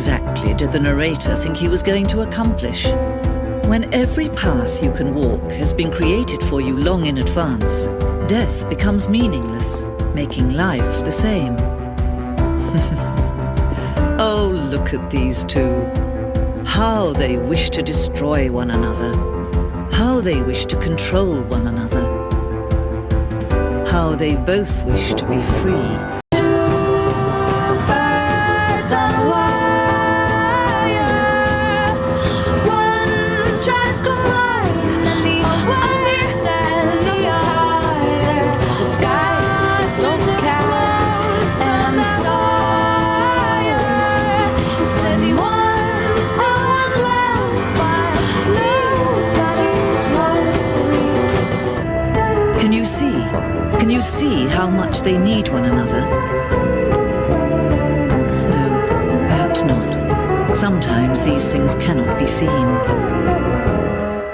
exactly did the narrator think he was going to accomplish? When every path you can walk has been created for you long in advance, death becomes meaningless, making life the same. Oh, look at these two. How they wish to destroy one another. How they wish to control one another. How they both wish to be free. Can you see how much they need one another? No, perhaps not. Sometimes these things cannot be seen.